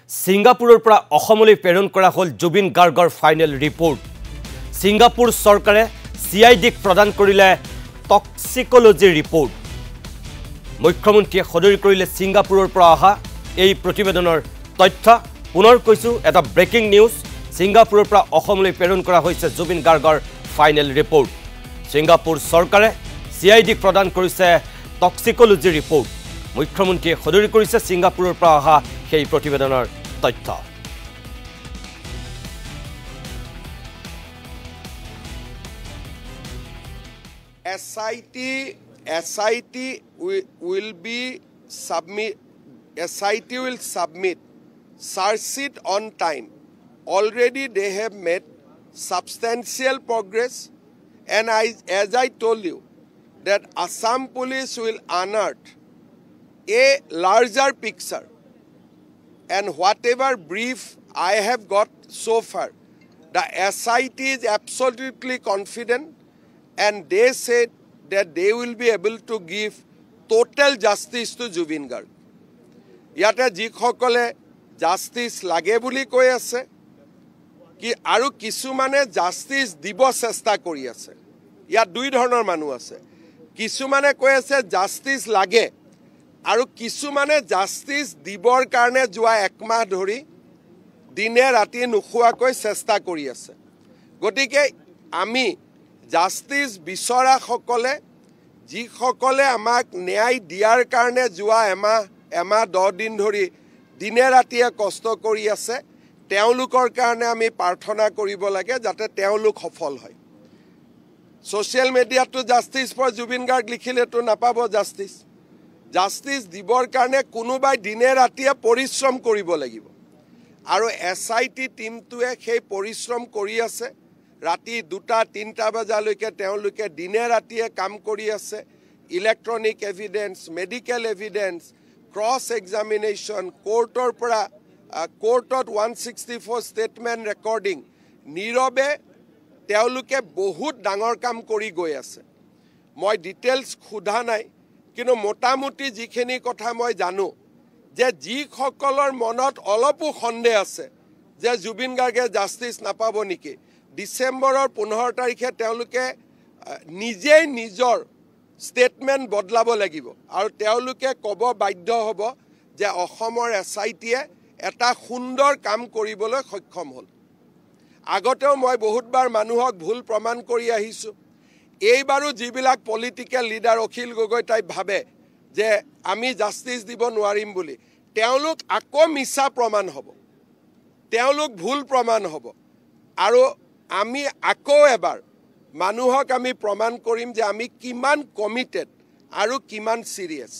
ছিংগাপুৰৰ পৰা অসমলৈ প্ৰেৰণ কৰা হ'ল জুবিন গাৰ্গৰ ফাইনেল ৰিপৰ্ট। ছিংগাপুৰ চৰকাৰে CIDক প্ৰদান কৰিলে টক্সিকোলজি ৰিপৰ্ট। মুখ্যমন্ত্ৰীয়ে সদৰি কৰিলে ছিংগাপুৰৰ পৰা অহা এই প্ৰতিবেদনৰ তথ্য। পুনৰ কৈছো এটা ব্ৰেকিং নিউজ, ছিংগাপুৰৰ পৰা অসমলৈ প্ৰেৰণ কৰা হৈছে জুবিন গাৰ্গৰ ফাইনেল ৰিপৰ্ট। ছিংগাপুৰ চৰকাৰে CIDক প্ৰদান কৰিছে টক্সিকোলজি ৰিপৰ্ট। মুখ্যমন্ত্ৰীয়ে সদৰি কৰিছে ছিংগাপুৰৰ পৰা অহা সেই প্ৰতিবেদনৰ তথ্য। SIT will submit charge sheet on time. Already they have made substantial progress, and as I told you that Assam police will unearth a larger picture, and whatever brief I have got so far, the SIT is absolutely confident, and they said that they will be able to give total justice to Jubin Garg. Yate jikhokole justice lage buli koi ase ki aru kisumane justice dibo chesta kori ase. Ya dui dhornor manu ase. Kisumane koi ase justice lage aru kisumane justice dibor karne jua ekmah dhori dine rati nukhua koi chesta kori ase. Gotike ami justice bisora khokole jikhokole amak nyay diar karne jua ema 10 din dhori dine ratiye kosto kori ase, teolukor karne ami prarthona koribo lage jate teoluk sofol hoy. Social media to justice for Jubin Garg likhile to napabo justice dibor karne kunubai dine ratiye porishrom koribo lagibo. Aru SIT team tue সেই পৰিশ্ৰম কৰি আছে। ৰাতি 2-3টা বজালৈকে তেওঁলোকে দিনে ৰাতিয়ে কাম কৰি আছে। Electronic evidence, medical evidence, cross examination, কোৰ্টৰ পৰা কোৰ্টত 164 ষ্টেটমেণ্ট ৰেকৰ্ডিং, নীৰৱে তেওঁলোকে বহুত ডাঙৰ কাম কৰি গৈ আছে। মই ডিটেইলছ সোধা নাই, কিন্তু মোটামুটি যিখিনি কথা মই জানো যে যিসকলৰ মনত অলপো সন্দেহ আছে যে জুবিন গাৰ্গে জাষ্টিছ নাপাব নেকি, ডিচেম্বৰৰ 15 তাৰিখে তেওঁলোকে নিজেই নিজৰ ষ্টেটমেণ্ট বদলাব লাগিব আৰু তেওঁলোকে ক'ব বাধ্য হ'ব যে অসমৰ SITয়ে এটা সুন্দৰ কাম কৰিবলৈ সক্ষম হ'ল। আগতেও মই বহুতবাৰ মানুহক ভুল প্ৰমাণ কৰি আহিছোঁ। এইবাৰো যিবিলাক political leader Akhil Gogoi type ভাবে যে আমি জাষ্টিছ দিব নোৱাৰিম বুলি, তেওঁলোক আকৌ মিছা প্ৰমাণ হ'ব, তেওঁলোক ভুল প্ৰমাণ হ'ব। আৰু আমি আকৌ এবাৰ মানুহক আমি প্ৰমাণ কৰিম যে আমি কিমান কমিটেড আৰু কিমান সিৰিয়াছ।